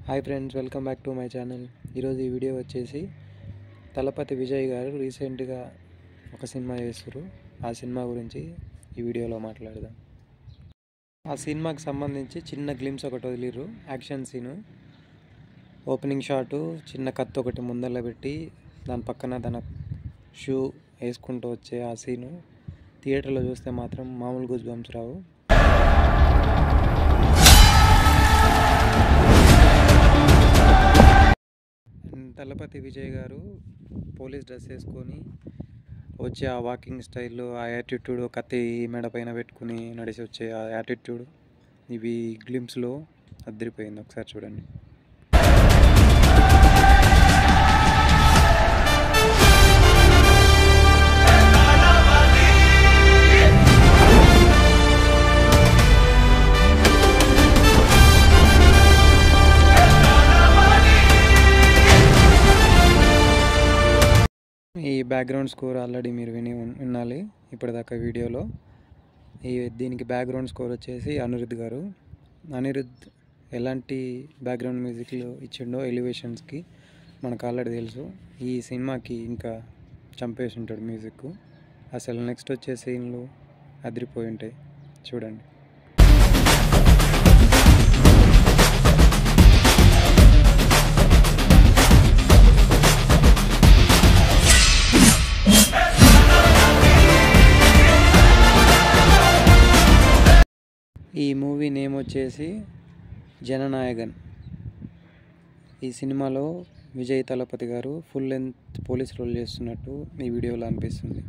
Hi friends, welcome back to my channel. ఈరోజు ఈ video వచ్చేసి తలపతి విజయ్ గారు రీసెంట్గా ఒక సినిమా చేస్తారు. ఆ సినిమా గురించి ఈ వీడియోలో మాట్లాడదాం. ఆ సినిమాకి సంబంధించి చిన్న గ్లిమ్స్ ఒకటి వదిలిరు. యాక్షన్ సీను, ఓపెనింగ్ షాటు, చిన్న కత్తి ఒకటి ముందర పెట్టి దాని పక్కన తన షూ వేసుకుంటూ వచ్చే ఆ సీను థియేటర్లో చూస్తే మాత్రం మామూలు గూస్ బంప్స్ రావు. తలపతి విజయ్ గారు పోలీస్ డ్రెస్ వేసుకొని వచ్చే ఆ వాకింగ్ స్టైల్లో, ఆ యాటిట్యూడ్, కత్తి మెడ పైన పెట్టుకుని నడిచి వచ్చే ఆ యాటిట్యూడ్, ఇవి గ్లిమ్స్లో అదిరిపోయింది. ఒకసారి చూడండి. ఈ బ్యాక్గ్రౌండ్ స్కోర్ ఆల్రెడీ మీరు వినాలి ఇప్పటిదాకా వీడియోలో. దీనికి బ్యాక్గ్రౌండ్ స్కోర్ వచ్చేసి అనిరుద్ధ్ గారు. అనిరుద్ధ్ ఎలాంటి బ్యాక్గ్రౌండ్ మ్యూజిక్లు ఇచ్చిండో ఎలివేషన్స్కి మనకు ఆల్రెడీ తెలుసు. ఈ సినిమాకి ఇంకా చంపేసి ఉంటాడు మ్యూజిక్. అసలు నెక్స్ట్ వచ్చే సీన్లు అదిరిపోయి ఉంటాయి, చూడండి. ఈ మూవీ నేమ్ వచ్చేసి జననాయగన్. ఈ సినిమాలో విజయ్ తలపతి గారు ఫుల్ లెంత్ పోలీస్ రోల్ చేస్తున్నట్టు ఈ వీడియోలో అనిపిస్తుంది.